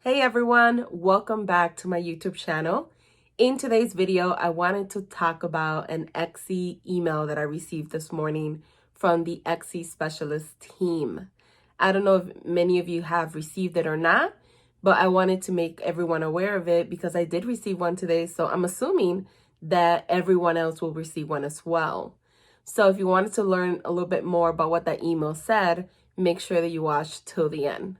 Hey everyone, welcome back to my YouTube channel. In today's video, I wanted to talk about an Etsy email that I received this morning from the Etsy specialist team. I don't know if many of you have received it or not, but I wanted to make everyone aware of it because I did receive one today, so I'm assuming that everyone else will receive one as well. So if you wanted to learn a little bit more about what that email said, make sure that you watch till the end.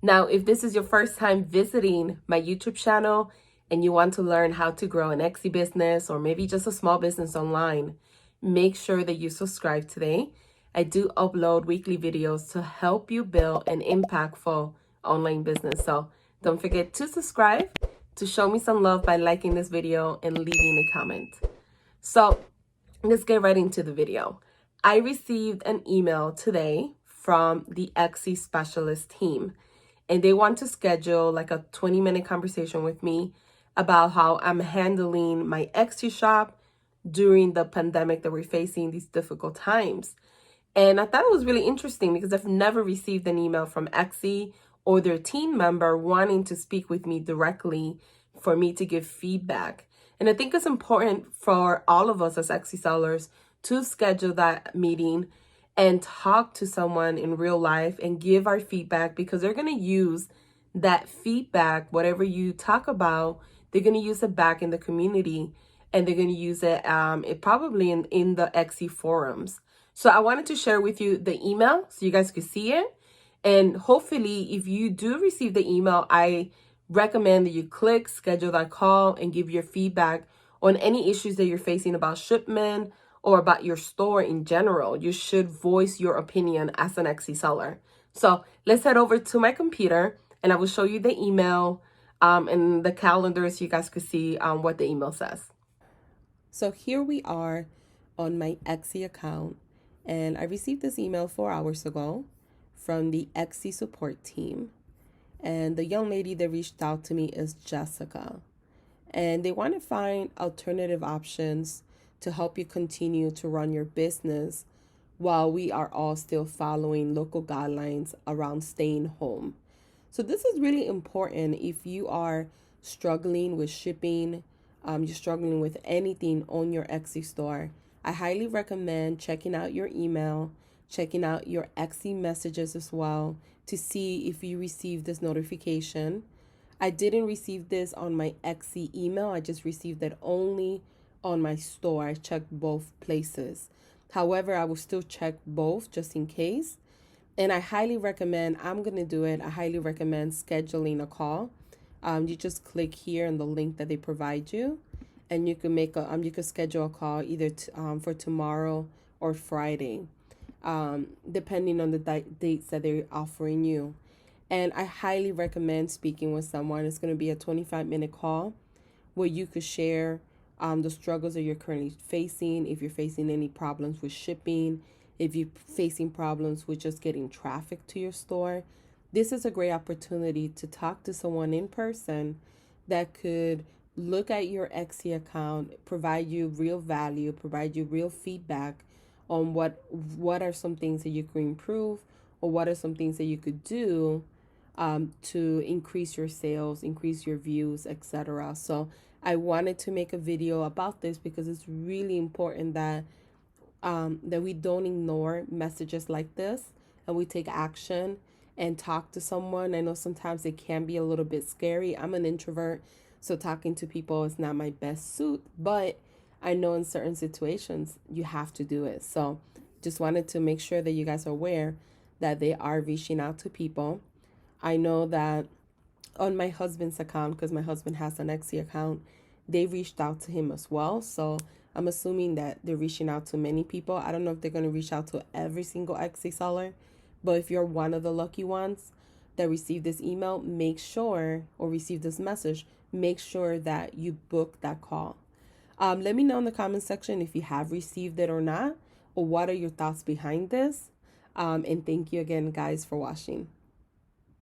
Now, if this is your first time visiting my YouTube channel and you want to learn how to grow an Etsy business or maybe just a small business online, make sure that you subscribe today. I do upload weekly videos to help you build an impactful online business. So don't forget to subscribe, to show me some love by liking this video and leaving a comment. So let's get right into the video. I received an email today from the Etsy specialist team, and they want to schedule like a 20-minute conversation with me about how I'm handling my Etsy shop during the pandemic that we're facing, these difficult times. And I thought it was really interesting because I've never received an email from Etsy or their team member wanting to speak with me directly for me to give feedback. And I think it's important for all of us as Etsy sellers to schedule that meeting and talk to someone in real life and give our feedback, because they're going to use that feedback, whatever you talk about, they're going to use it back in the community, and they're going to use it probably in the Etsy forums. So I wanted to share with you the email so you guys could see it. And hopefully, if you do receive the email, I recommend that you click schedule that call and give your feedback on any issues that you're facing about shipment or about your store in general. You should voice your opinion as an Etsy seller. So let's head over to my computer and I will show you the email and the calendar so you guys could see what the email says. So here we are on my Etsy account, and I received this email 4 hours ago from the Etsy support team. And the young lady that reached out to me is Jessica. And they want to find alternative options to help you continue to run your business while we are all still following local guidelines around staying home. So this is really important if you are struggling with shipping, you're struggling with anything on your Etsy store. I highly recommend checking out your email, checking out your Etsy messages as well to see if you received this notification. I didn't receive this on my Etsy email. I just received it only on my store. I checked both places. However, I will still check both just in case. And I highly recommend, I'm going to do it. I highly recommend scheduling a call. You just click here on the link that they provide you, and you can make you can schedule a call either for tomorrow or Friday, depending on the dates that they're offering you. And I highly recommend speaking with someone. It's going to be a 25-minute call where you could share the struggles that you're currently facing. If you're facing any problems with shipping, if you're facing problems with just getting traffic to your store, this is a great opportunity to talk to someone in person that could look at your Etsy account, provide you real value, provide you real feedback on what are some things that you could improve, or what are some things that you could do to increase your sales, increase your views, etc. So I wanted to make a video about this because it's really important that we don't ignore messages like this, and we take action and talk to someone. I know sometimes it can be a little bit scary. I'm an introvert, so talking to people is not my best suit, but I know in certain situations you have to do it. So just wanted to make sure that you guys are aware that they are reaching out to people. I know that on my husband's account, because my husband has an Etsy account, they reached out to him as well. So I'm assuming that they're reaching out to many people. I don't know if they're going to reach out to every single Etsy seller, but if you're one of the lucky ones that received this email, make sure, or received this message, make sure that you book that call. Let me know in the comment section if you have received it or not, or what are your thoughts behind this. And thank you again, guys, for watching.